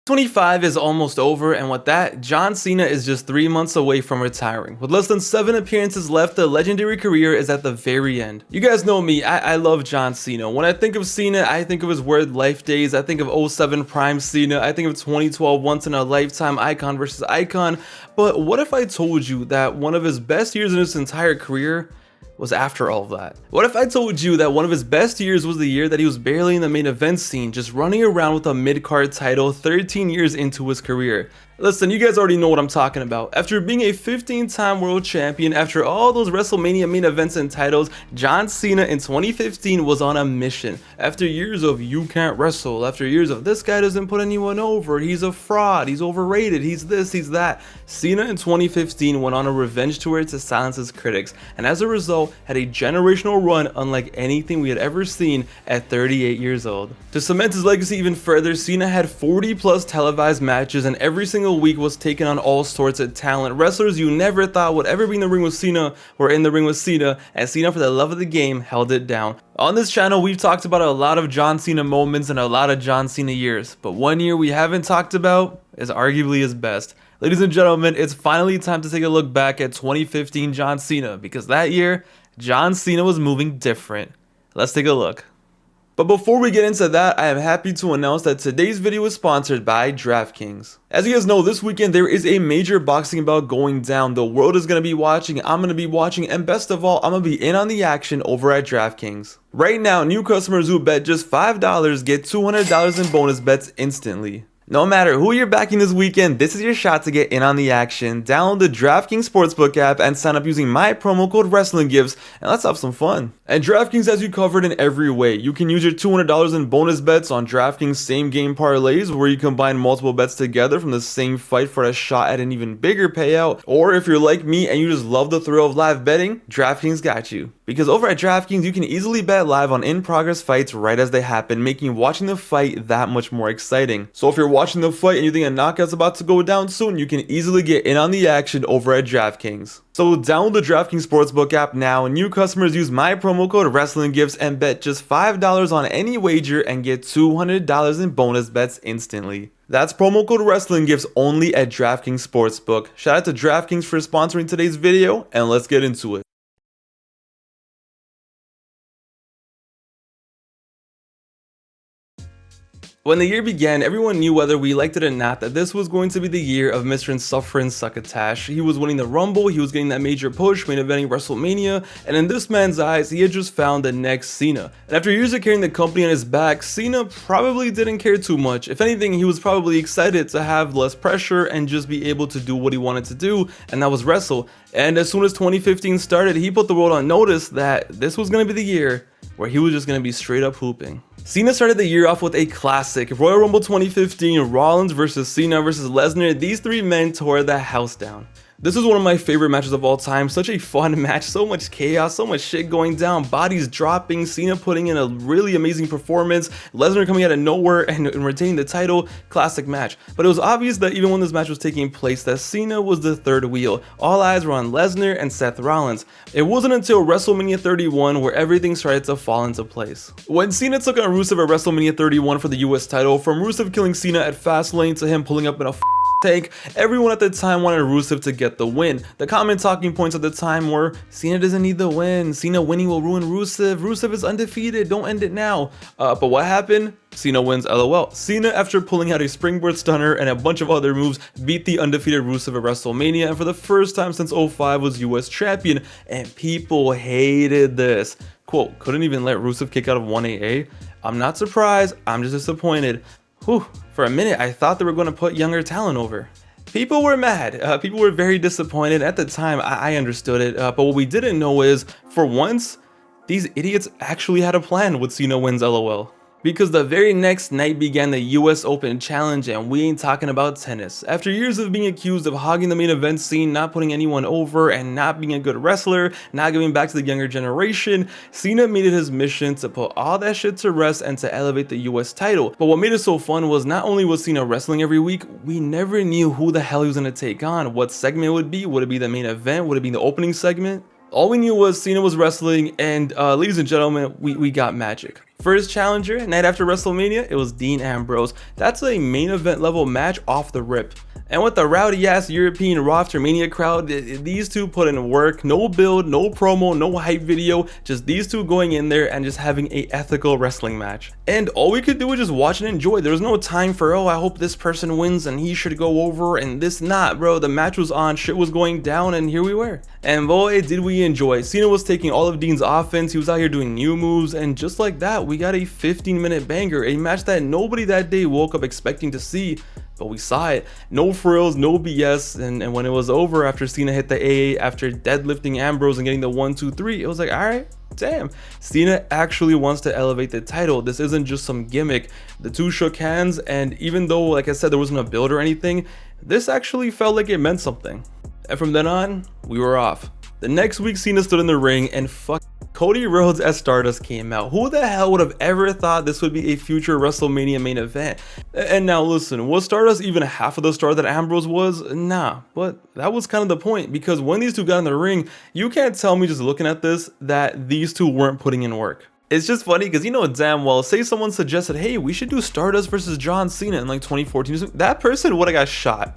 25 is almost over, and with that, John Cena is just 3 months away from retiring. With less than 7 appearances left, the legendary career is at the very end. You guys know me, I love John Cena. When I think of Cena, I think of his Word Life days, I think of '07 Prime Cena, I think of 2012 Once in a Lifetime icon versus icon. But what if I told you that one of his best years in his entire career was after all of that? What if I told you that one of his best years was the year that he was barely in the main event scene, just running around with a mid-card title 13 years into his career? Listen, you guys already know what I'm talking about. After being a 15-time world champion, after all those WrestleMania main events and titles, John Cena in 2015 was on a mission. After years of "you can't wrestle," after years of "this guy doesn't put anyone over, he's a fraud, he's overrated, he's this, he's that," Cena in 2015 went on a revenge tour to silence his critics, and as a result had a generational run unlike anything we had ever seen at 38 years old. To cement his legacy even further, Cena had 40 plus televised matches, and every single week was taking on all sorts of talent. Wrestlers you never thought would ever be in the ring with Cena were in the ring with Cena, and Cena, for the love of the game, held it down. On this channel, we've talked about a lot of John Cena moments and a lot of John Cena years, but one year we haven't talked about is arguably his best. Ladies and gentlemen, it's finally time to take a look back at 2015 John Cena, because that year, John Cena was moving different. Let's take a look. But before we get into that, I am happy to announce that today's video is sponsored by DraftKings. As you guys know, this weekend there is a major boxing bout going down. The world is going to be watching, I'm going to be watching, and best of all, I'm going to be in on the action over at DraftKings. Right now, new customers who bet just $5 get $200 in bonus bets instantly. No matter who you're backing this weekend, this is your shot to get in on the action. Download the DraftKings Sportsbook app and sign up using my promo code WrestlingGifts, and let's have some fun. And DraftKings has you covered in every way. You can use your $200 in bonus bets on DraftKings same game parlays, where you combine multiple bets together from the same fight for a shot at an even bigger payout. Or if you're like me and you just love the thrill of live betting, DraftKings got you. Because over at DraftKings, you can easily bet live on in-progress fights right as they happen, making watching the fight that much more exciting. So if you're watching the fight and you think a knockout's about to go down soon, you can easily get in on the action over at DraftKings. So download the DraftKings Sportsbook app now, and new customers use my promo code WrestlingGifts and bet just $5 on any wager and get $200 in bonus bets instantly. That's promo code WrestlingGifts only at DraftKings Sportsbook. Shout out to DraftKings for sponsoring today's video, and let's get into it. When the year began, everyone knew, whether we liked it or not, that this was going to be the year of Mr. Insufferin Succotash. He was winning the Rumble, he was getting that major push, main eventing WrestleMania, and in this man's eyes, he had just found the next Cena. And after years of carrying the company on his back, Cena probably didn't care too much. If anything, he was probably excited to have less pressure and just be able to do what he wanted to do, and that was wrestle. And as soon as 2015 started, he put the world on notice that this was going to be the year where he was just going to be straight up hooping. Cena started the year off with a classic, Royal Rumble 2015, Rollins versus Cena versus Lesnar. These three men tore the house down. This is one of my favorite matches of all time. Such a fun match, so much chaos, so much shit going down, bodies dropping, Cena putting in a really amazing performance, Lesnar coming out of nowhere and retaining the title. Classic match. But it was obvious that even when this match was taking place, that Cena was the third wheel. All eyes were on Lesnar and Seth Rollins. It wasn't until WrestleMania 31 where everything started to fall into place. When Cena took on Rusev at WrestleMania 31 for the US title, from Rusev killing Cena at Fastlane to him pulling up in a tank, everyone at the time wanted Rusev to get the win. The common talking points at the time were, Cena doesn't need the win, Cena winning will ruin Rusev, Rusev is undefeated, don't end it now. But what happened? Cena wins, LOL. Cena, after pulling out a springboard stunner and a bunch of other moves, beat the undefeated Rusev at WrestleMania, and for the first time since '05 was US champion, and people hated this. Quote, couldn't even let Rusev kick out of 1AA? I'm not surprised, I'm just disappointed. Whew, for a minute I thought they were going to put younger talent over. People were mad, people were very disappointed. At the time, I understood it, but what we didn't know is, for once, these idiots actually had a plan with Cena wins, LOL. Because the very next night began the US Open Challenge, and we ain't talking about tennis. After years of being accused of hogging the main event scene, not putting anyone over, and not being a good wrestler, not giving back to the younger generation, Cena made it his mission to put all that shit to rest and to elevate the US title. But what made it so fun was, not only was Cena wrestling every week, we never knew who the hell he was going to take on, what segment it would be the main event, would it be the opening segment? All we knew was Cena was wrestling, and ladies and gentlemen, we got magic. First challenger, night after WrestleMania, it was Dean Ambrose. That's a main event level match off the rip. And with the rowdy ass European Raw after Mania crowd, these two put in work. No build, no promo, no hype video, just these two going in there and just having a ethical wrestling match. And all we could do was just watch and enjoy. There was no time for, oh, I hope this person wins and he should go over and this not, bro. The match was on, shit was going down, and here we were. And boy, did we enjoy. Cena was taking all of Dean's offense, he was out here doing new moves, and just like that, we got a 15-minute banger, a match that nobody that day woke up expecting to see. But we saw it. No frills, no BS, and when it was over after Cena hit the AA after deadlifting Ambrose and getting the 1, 2, 3, it was like, alright, damn. Cena actually wants to elevate the title. This isn't just some gimmick. The two shook hands, and even though, like I said, there wasn't a build or anything, this actually felt like it meant something. And from then on, we were off. The next week, Cena stood in the ring and Cody Rhodes as Stardust came out. Who the hell would have ever thought this would be a future WrestleMania main event? And now listen, was Stardust even half of the star that Ambrose was? Nah, but that was kind of the point, because when these two got in the ring, you can't tell me just looking at this that these two weren't putting in work. It's just funny because you know damn well, say someone suggested, hey, we should do Stardust versus John Cena in like 2014. That person would have got shot.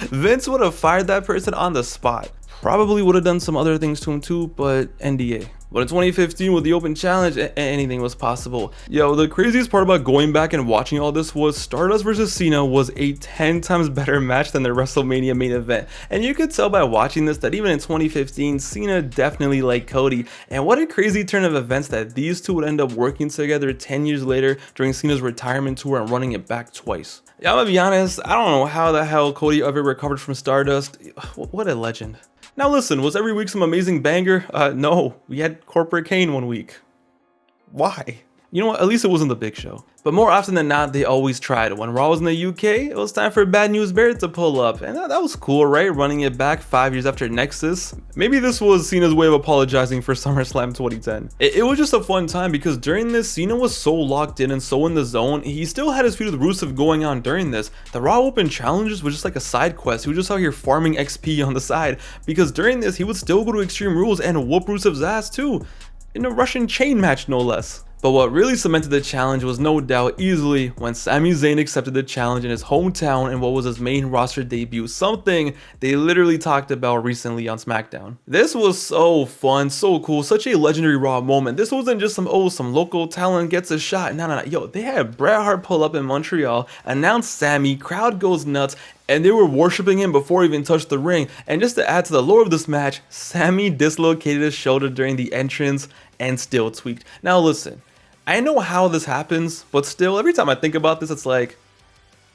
Vince would have fired that person on the spot. Probably would have done some other things to him too, but NDA. But in 2015 with the open challenge, anything was possible. Yo, the craziest part about going back and watching all this was Stardust versus Cena was a 10 times better match than the WrestleMania main event. And you could tell by watching this that even in 2015, Cena definitely liked Cody. And what a crazy turn of events that these two would end up working together 10 years later during Cena's retirement tour and running it back twice. Yeah, I'm gonna be honest, I don't know how the hell Cody ever recovered from Stardust. What a legend. Now listen, was every week some amazing banger? No, we had Corporate Kane one week. Why? You know what, at least it wasn't the Big Show. But more often than not, they always tried. When Raw was in the UK, it was time for Bad News Barrett to pull up. And that was cool, right? Running it back 5 years after Nexus. Maybe this was Cena's way of apologizing for SummerSlam 2010. It was just a fun time because during this, Cena was so locked in and so in the zone. He still had his feud with Rusev going on during this. The Raw Open Challenges was just like a side quest. He was just out here farming XP on the side. Because during this, he would still go to Extreme Rules and whoop Rusev's ass too. In a Russian chain match, no less. But what really cemented the challenge was no doubt easily when Sami Zayn accepted the challenge in his hometown in what was his main roster debut, something they literally talked about recently on SmackDown. This was so fun, so cool, such a legendary Raw moment. This wasn't just some local talent gets a shot. No. Yo, they had Bret Hart pull up in Montreal, announced Sami, crowd goes nuts, and they were worshiping him before he even touched the ring. And just to add to the lore of this match, Sami dislocated his shoulder during the entrance and still tweaked. Now listen, I know how this happens, but still, every time I think about this, it's like,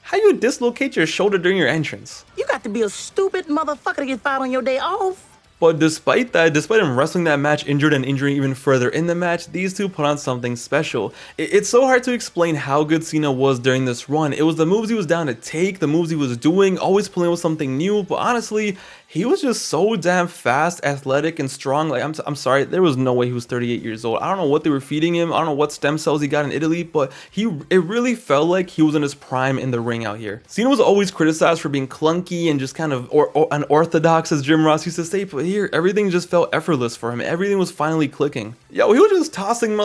how you dislocate your shoulder during your entrance? You got to be a stupid motherfucker to get fired on your day off. But despite that, despite him wrestling that match injured and injuring even further in the match, these two put on something special. It's so hard to explain how good Cena was during this run. It was the moves he was down to take, the moves he was doing, always playing with something new, but honestly, he was just so damn fast, athletic, and strong. Like, I'm sorry, there was no way he was 38 years old. I don't know what they were feeding him. I don't know what stem cells he got in Italy, but it really felt like he was in his prime in the ring out here. Cena was always criticized for being clunky and just kind of unorthodox, as Jim Ross used to say, but here, everything just felt effortless for him. Everything was finally clicking. Yo, he was just tossing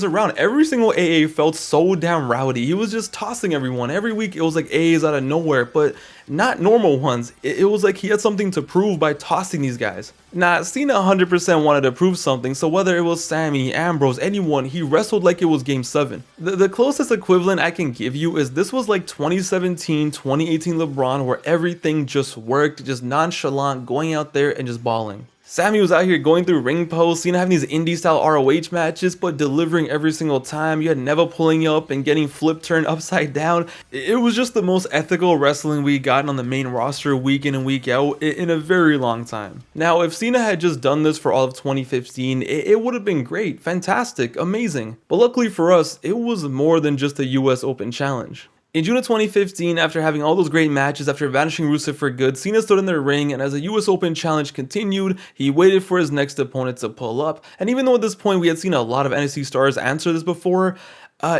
around. Every single AA felt so damn rowdy. He was just tossing everyone. Every week it was like AAs out of nowhere, but not normal ones. It was like he had something to prove by tossing these guys. Nah, Cena 100% wanted to prove something, so whether it was Sami, Ambrose, anyone, he wrestled like it was Game 7. The closest equivalent I can give you is this was like 2017, 2018 LeBron, where everything just worked, just nonchalant, going out there and just balling. Sami was out here going through ring posts, Cena having these indie-style ROH matches, but delivering every single time. You had Neville pulling you up and getting flip turned upside down. It was just the most ethical wrestling we gotten on the main roster week in and week out in a very long time. Now, if Cena had just done this for all of 2015, it would have been great, fantastic, amazing. But luckily for us, it was more than just a US Open Challenge. In June of 2015, after having all those great matches, after vanishing Rusev for good, Cena stood in the ring, and as the US Open Challenge continued, he waited for his next opponent to pull up. And even though at this point we had seen a lot of NXT stars answer this before,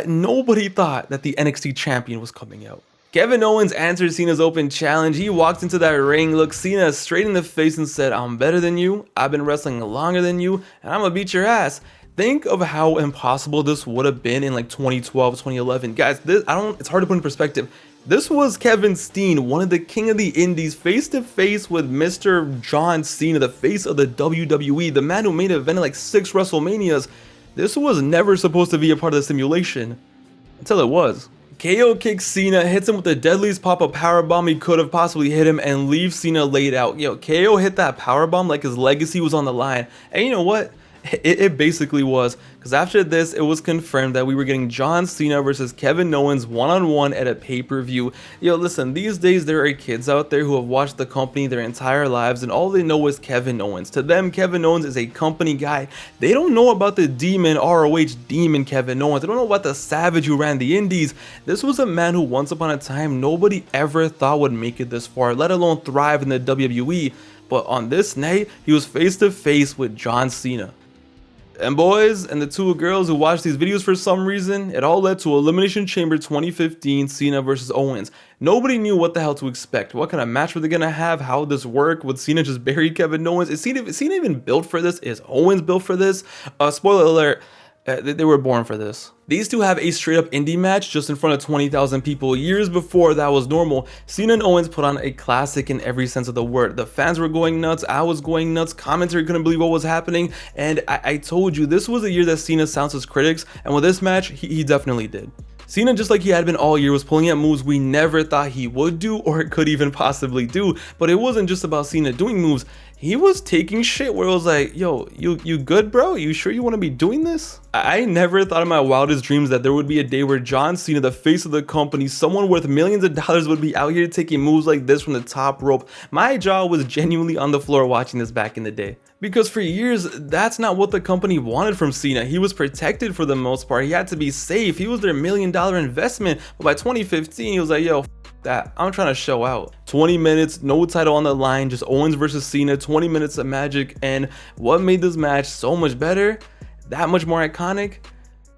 nobody thought that the NXT champion was coming out. Kevin Owens answered Cena's open challenge. He walked into that ring, looked Cena straight in the face and said, "I'm better than you, I've been wrestling longer than you, and I'm gonna beat your ass." Think of how impossible this would have been in like 2012, 2011. Guys, it's hard to put in perspective. This was Kevin Steen, one of the king of the indies, face to face with Mr. John Cena, the face of the WWE, the man who made evented like 6 WrestleManias. This was never supposed to be a part of the simulation, until it was. KO kicks Cena, hits him with the deadliest pop-up powerbomb he could have possibly hit him, and leaves Cena laid out. Yo, KO hit that powerbomb like his legacy was on the line. And you know what? It basically was, because after this, it was confirmed that we were getting John Cena versus Kevin Owens one-on-one at a pay-per-view. Yo, listen, these days there are kids out there who have watched the company their entire lives and all they know is Kevin Owens. To them, Kevin Owens is a company guy. They don't know about the demon, ROH demon Kevin Owens. They don't know about the savage who ran the indies. This was a man who once upon a time nobody ever thought would make it this far, let alone thrive in the WWE. But on this night, he was face to face with John Cena. And boys, and the 2 girls who watched these videos for some reason, it all led to Elimination Chamber 2015 Cena versus Owens. Nobody knew what the hell to expect. What kind of match were they gonna have? How would this work? Would Cena just bury Kevin Owens? Is Cena even built for this? Is Owens built for this? Spoiler alert, they were born for this. These two have a straight up indie match just in front of 20,000 people. Years before that was normal, Cena and Owens put on a classic in every sense of the word. The fans were going nuts, I was going nuts, commentary couldn't believe what was happening, and I told you, this was a year that Cena silenced his critics, and with this match, he definitely did. Cena, just like he had been all year, was pulling out moves we never thought he would do or could even possibly do. But it wasn't just about Cena doing moves. He was taking shit where it was like, yo, you good, bro? You sure you want to be doing this? I never thought in my wildest dreams that there would be a day where John Cena, the face of the company, someone worth millions of dollars, would be out here taking moves like this from the top rope. My jaw was genuinely on the floor watching this back in the day. Because for years, that's not what the company wanted from Cena. He was protected for the most part. He had to be safe. He was their $1 million investment. But by 2015, he was like, yo, that, I'm trying to show out. 20 minutes, no title on the line, just Owens versus Cena, 20 minutes of magic. And what made this match so much better, that much more iconic?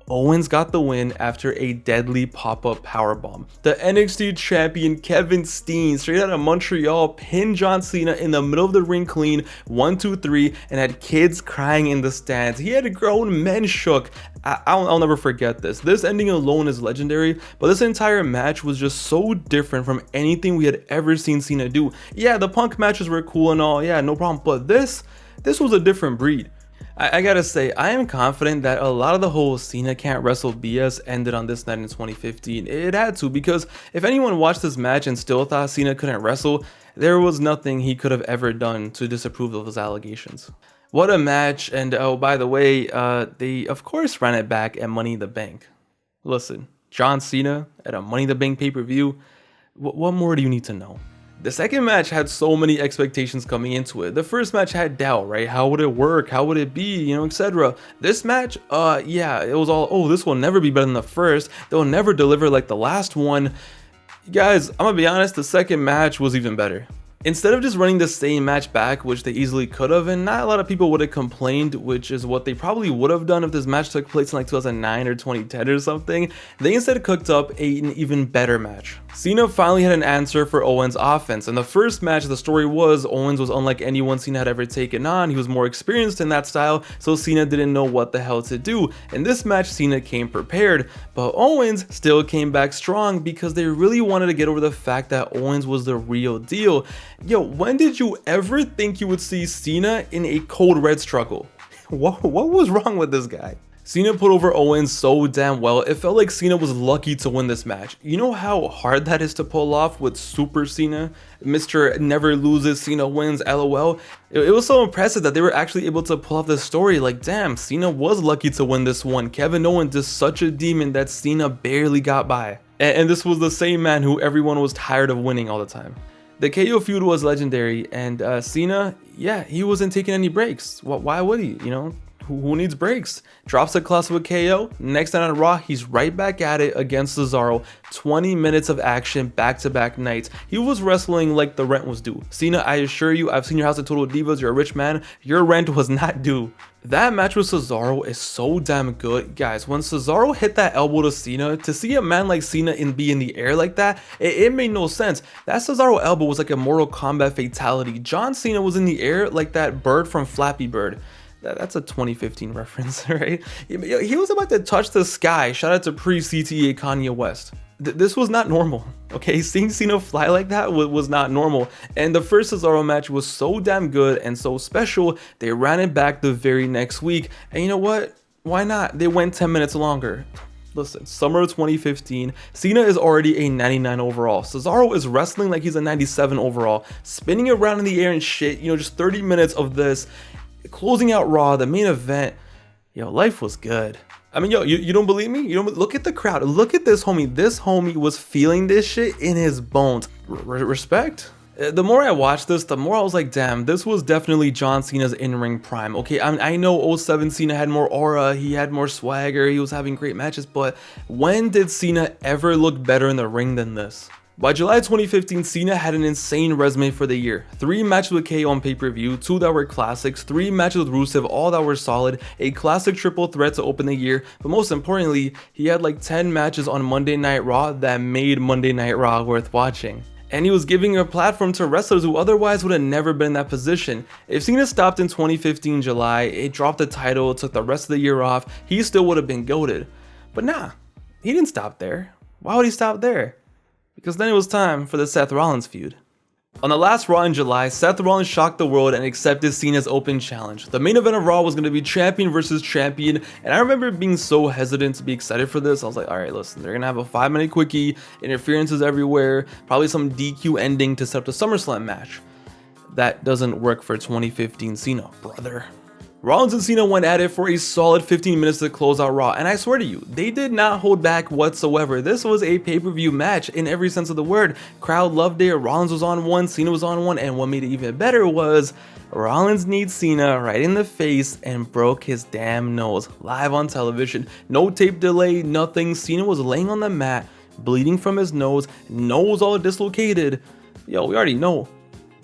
Owens got the win after a deadly pop-up powerbomb. The NXT champion Kevin Steen, straight out of Montreal, pinned John Cena in the middle of the ring clean, 1, 2, 3, and had kids crying in the stands. He had grown men shook. I'll never forget this. This ending alone is legendary, but this entire match was just so different from anything we had ever seen Cena do. Yeah, the Punk matches were cool and all, yeah, no problem, but this was a different breed. I gotta say, I am confident that a lot of the whole Cena can't wrestle BS ended on this night in 2015. It had to, because if anyone watched this match and still thought Cena couldn't wrestle, there was nothing he could have ever done to disapprove of those allegations. What a match, and oh, by the way, they of course ran it back at Money in the Bank. Listen, John Cena at a Money in the Bank pay-per-view, what more do you need to know? The second match had so many expectations coming into it. The first match had doubt, right? How would it work? How would it be? You know, etc. This match, yeah, it was all, oh, this will never be better than the first. They'll never deliver like the last one. Guys, I'm gonna be honest, the second match was even better. Instead of just running the same match back, which they easily could have, and not a lot of people would have complained, which is what they probably would have done if this match took place in like 2009 or 2010 or something, they instead cooked up an even better match. Cena finally had an answer for Owens' offense. In the first match, the story was Owens was unlike anyone Cena had ever taken on. He was more experienced in that style, so Cena didn't know what the hell to do. In this match, Cena came prepared, but Owens still came back strong because they really wanted to get over the fact that Owens was the real deal. Yo, when did you ever think you would see Cena in a cold red struggle? What was wrong with this guy? Cena put over Owens so damn well, it felt like Cena was lucky to win this match. You know how hard that is to pull off with Super Cena? Mr. Never Loses, Cena Wins, LOL. It was so impressive that they were actually able to pull off this story. Like, damn, Cena was lucky to win this one. Kevin Owens is such a demon that Cena barely got by. And this was the same man who everyone was tired of winning all the time. The KO feud was legendary, and Cena, yeah, he wasn't taking any breaks. Why would he, you know? who needs breaks? Drops a classic KO. Next night on Raw, he's right back at it against Cesaro. 20 minutes of action back-to-back nights. He was wrestling like the rent was due. Cena, I assure you, I've seen your house at Total Divas. You're a rich man. Your rent was not due. That match with Cesaro is so damn good. Guys, when Cesaro hit that elbow to Cena, to see a man like Cena be in the air like that, it made no sense. That Cesaro elbow was like a Mortal Kombat fatality. John Cena was in the air like that bird from Flappy Bird. That's a 2015 reference, right? He was about to touch the sky. Shout out to pre-CTA Kanye West. This was not normal, okay? Seeing Cena fly like that was not normal. And the first Cesaro match was so damn good and so special, they ran it back the very next week. And you know what? Why not? They went 10 minutes longer. Listen, summer of 2015, Cena is already a 99 overall. Cesaro is wrestling like he's a 97 overall, spinning around in the air and shit. You know, just 30 minutes of this. Closing out Raw, the main event. Yo, life was good. I mean, yo, you don't believe me? You don't look at the crowd. Look at this homie. This homie was feeling this shit in his bones. Respect. The more I watched this, the more I was like, damn, this was definitely John Cena's in-ring prime. Okay, I know 07 Cena had more aura, he had more swagger, he was having great matches, but when did Cena ever look better in the ring than this? By July 2015, Cena had an insane resume for the year. 3 matches with KO on pay-per-view, 2 that were classics, 3 matches with Rusev, all that were solid, a classic triple threat to open the year, but most importantly, he had like 10 matches on Monday Night Raw that made Monday Night Raw worth watching. And he was giving a platform to wrestlers who otherwise would have never been in that position. If Cena stopped in 2015 July, it dropped the title, took the rest of the year off, he still would have been goated. But nah, he didn't stop there. Why would he stop there? Because then it was time for the Seth Rollins feud. On the last Raw in July, Seth Rollins shocked the world and accepted Cena's open challenge. The main event of Raw was going to be champion versus champion, and I remember being so hesitant to be excited for this. I was like, alright, listen, they're going to have a 5-minute quickie, interferences everywhere, probably some DQ ending to set up the SummerSlam match. That doesn't work for 2015 Cena, brother. Rollins and Cena went at it for a solid 15 minutes to close out Raw, and I swear to you, they did not hold back whatsoever. This was a pay-per-view match in every sense of the word. Crowd loved it, Rollins was on one, Cena was on one, and what made it even better was Rollins kneed Cena right in the face and broke his damn nose live on television. No tape delay, nothing. Cena was laying on the mat, bleeding from his nose all dislocated. Yo, we already know.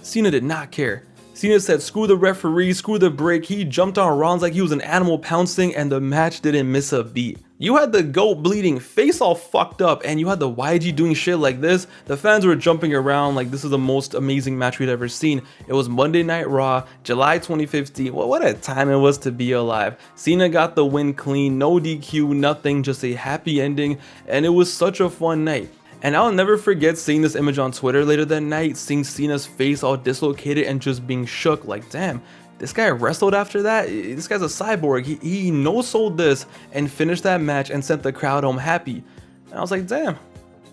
Cena did not care. Cena said, screw the referee, screw the break. He jumped on Rollins like he was an animal pouncing, and the match didn't miss a beat. You had the GOAT bleeding, face all fucked up, and you had the YG doing shit like this. The fans were jumping around like this is the most amazing match we'd ever seen. It was Monday Night Raw, July 2015. Well, what a time it was to be alive. Cena got the win clean, no DQ, nothing, just a happy ending, and it was such a fun night. And I'll never forget seeing this image on Twitter later that night, seeing Cena's face all dislocated and just being shook like, damn, this guy wrestled after that? This guy's a cyborg. He no-sold this and finished that match and sent the crowd home happy. And I was like, damn,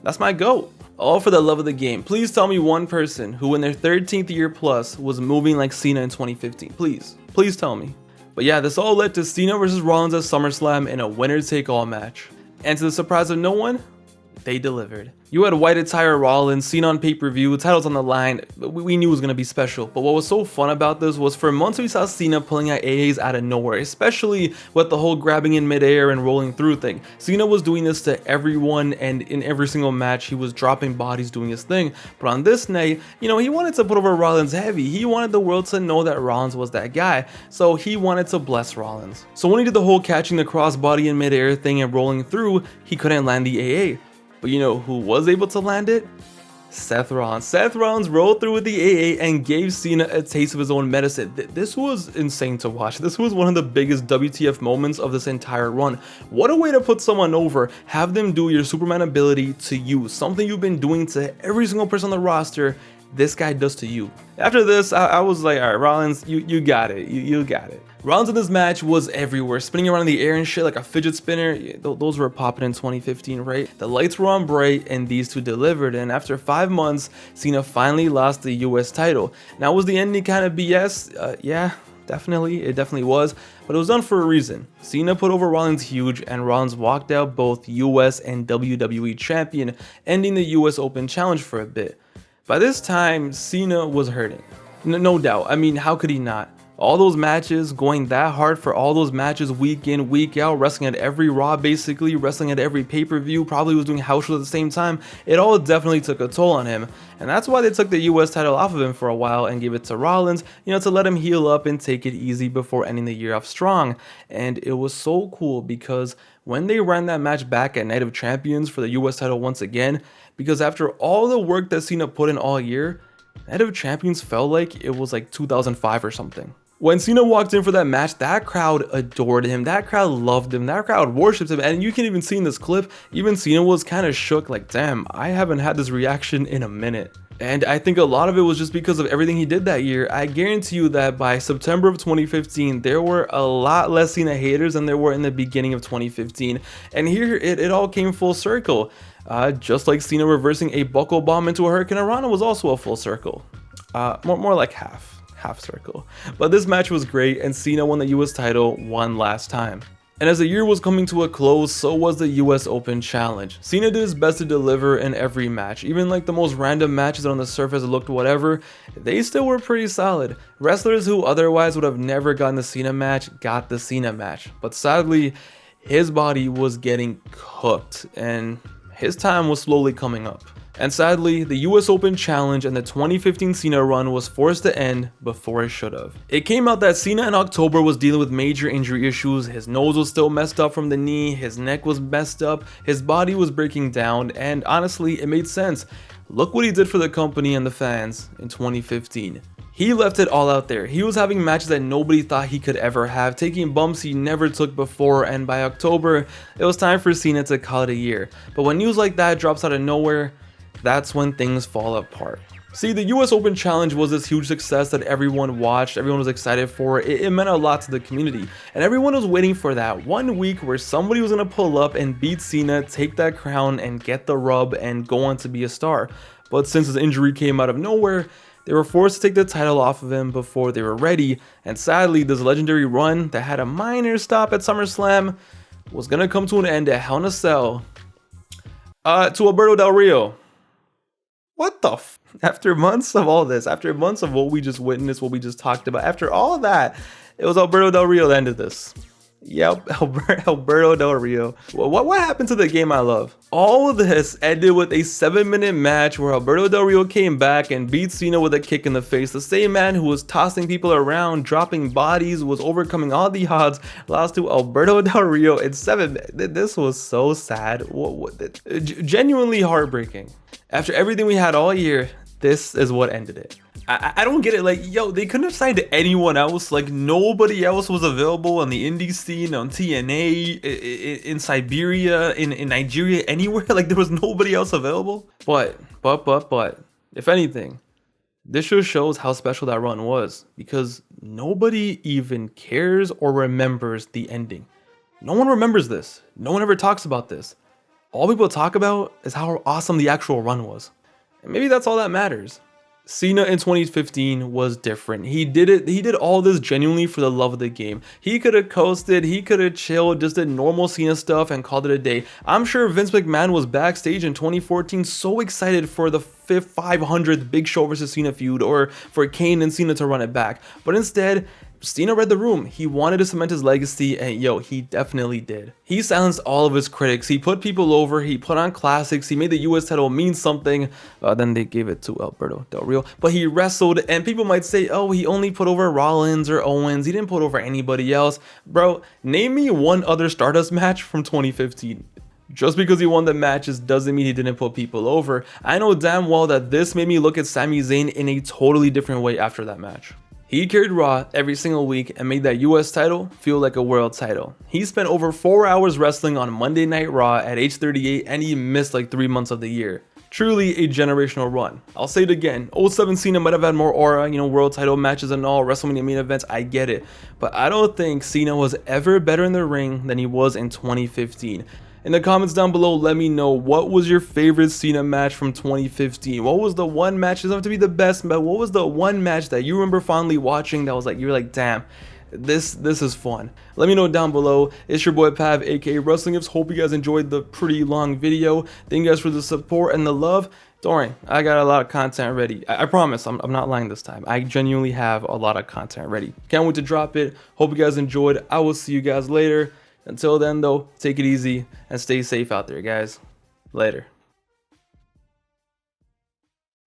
that's my GOAT. All for the love of the game. Please tell me one person who in their 13th year plus was moving like Cena in 2015. Please tell me. But yeah, this all led to Cena versus Rollins at SummerSlam in a winner-take-all match. And to the surprise of no one, they delivered. You had white attire Rollins, Cena on pay-per-view, titles on the line. We knew it was going to be special. But what was so fun about this was for months we saw Cena pulling out AAs out of nowhere, especially with the whole grabbing in midair and rolling through thing. Cena was doing this to everyone, and in every single match he was dropping bodies doing his thing. But on this night, you know, he wanted to put over Rollins heavy. He wanted the world to know that Rollins was that guy. So he wanted to bless Rollins. So when he did the whole catching the crossbody in midair thing and rolling through, he couldn't land the AA. But you know who was able to land it? Seth Rollins. Seth Rollins rolled through with the AA and gave Cena a taste of his own medicine. This was insane to watch. This was one of the biggest WTF moments of this entire run. What a way to put someone over. Have them do your Superman ability to you. Something you've been doing to every single person on the roster. This guy does to you. After this, I was like, all right, Rollins, you got it. You got it. Rollins in this match was everywhere, spinning around in the air and shit like a fidget spinner. Those were popping in 2015, right? The lights were on bright and these two delivered. And after 5 months, Cena finally lost the US title. Now, was the ending kind of BS? Yeah, definitely. It definitely was. But it was done for a reason. Cena put over Rollins huge, and Rollins walked out both US and WWE champion, ending the US Open Challenge for a bit. By this time, Cena was hurting. No doubt. I mean, how could he not? All those matches, going that hard for all those matches week in, week out, wrestling at every Raw basically, wrestling at every pay-per-view, probably was doing house shows at the same time. It all definitely took a toll on him. And that's why they took the US title off of him for a while and gave it to Rollins, to let him heal up and take it easy before ending the year off strong. And it was so cool because when they ran that match back at Night of Champions for the US title once again, because after all the work that Cena put in all year, Night of Champions felt like it was like 2005 or something. When Cena walked in for that match, that crowd adored him, that crowd loved him, that crowd worshipped him, and you can even see in this clip, even Cena was kind of shook, like, damn, I haven't had this reaction in a minute. And I think a lot of it was just because of everything he did that year. I guarantee you that by September of 2015, there were a lot less Cena haters than there were in the beginning of 2015. And here, it all came full circle. Just like Cena reversing a buckle bomb into a Hurricane Rana was also a full circle. More like half circle. But this match was great, and Cena won the US title one last time. And as the year was coming to a close, so was the US Open Challenge. Cena did his best to deliver in every match. Even like the most random matches that on the surface looked whatever, they still were pretty solid. Wrestlers who otherwise would have never gotten the Cena match got the Cena match. But sadly, his body was getting cooked and his time was slowly coming up. And sadly, the US Open Challenge and the 2015 Cena run was forced to end before it should have. It came out that Cena in October was dealing with major injury issues. His nose was still messed up from the knee, his neck was messed up, his body was breaking down, and honestly, it made sense. Look what he did for the company and the fans in 2015. He left it all out there. He was having matches that nobody thought he could ever have, taking bumps he never took before, and by October, it was time for Cena to call it a year. But when news like that drops out of nowhere, that's when things fall apart. See, the US Open Challenge was this huge success that everyone watched, everyone was excited for. It meant a lot to the community, and everyone was waiting for that one week where somebody was gonna pull up and beat Cena, take that crown, and get the rub and go on to be a star. But since his injury came out of nowhere, they were forced to take the title off of him before they were ready, and sadly, this legendary run that had a minor stop at SummerSlam was gonna come to an end at Hell in a Cell to Alberto Del Rio. What the f? After months of all this, after months of what we just witnessed, what we just talked about, after all that, it was Alberto Del Rio that ended this. Yep, Alberto Del Rio. What happened to the game I love? All of this ended with a 7-minute match where Alberto Del Rio came back and beat Cena with a kick in the face. The same man who was tossing people around, dropping bodies, was overcoming all the odds, lost to Alberto Del Rio in 7 minutes. This was so sad. Genuinely heartbreaking. After everything we had all year, this is what ended it. I don't get it. Like, yo, they couldn't have signed anyone else. Like, nobody else was available on the indie scene, on TNA, in Siberia, in Nigeria, anywhere. Like, there was nobody else available. But, if anything, this just shows how special that run was, because nobody even cares or remembers the ending. No one remembers this. No one ever talks about this. All people talk about is how awesome the actual run was. And maybe that's all that matters. Cena in 2015 was different. He did all this genuinely for the love of the game. He could have coasted, he could have chilled, just did normal Cena stuff and called it a day. I'm sure Vince McMahon was backstage in 2014 so excited for the 500th Big Show versus Cena feud, or for Kane and Cena to run it back. But instead, Cena read the room. He wanted to cement his legacy, and yo, he definitely did. He silenced all of his critics. He put people over. He put on classics. He made the US title mean something. Then they gave it to Alberto Del Rio. But he wrestled, and people might say, oh, he only put over Rollins or Owens. He didn't put over anybody else. Bro, name me one other Stardust match from 2015. Just because he won the matches doesn't mean he didn't put people over. I know damn well that this made me look at Sami Zayn in a totally different way after that match. He carried Raw every single week and made that US title feel like a world title. He spent over 4 hours wrestling on Monday Night Raw at age 38, and he missed like 3 months of the year. Truly a generational run. I'll say it again, 07 Cena might have had more aura, world title matches and all, WrestleMania main events, I get it. But I don't think Cena was ever better in the ring than he was in 2015. In the comments down below, let me know, what was your favorite Cena match from 2015? What was the one match, it doesn't have to be the best, but what was the one match that you remember fondly watching that was like, you were like, damn, this is fun? Let me know down below. It's your boy Pav, aka Wrestling Gifts. Hope you guys enjoyed the pretty long video. Thank you guys for the support and the love. Don't worry, I got a lot of content ready. I promise, I'm not lying this time. I genuinely have a lot of content ready. Can't wait to drop it. Hope you guys enjoyed. I will see you guys later. Until then though, take it easy and stay safe out there, guys. Later.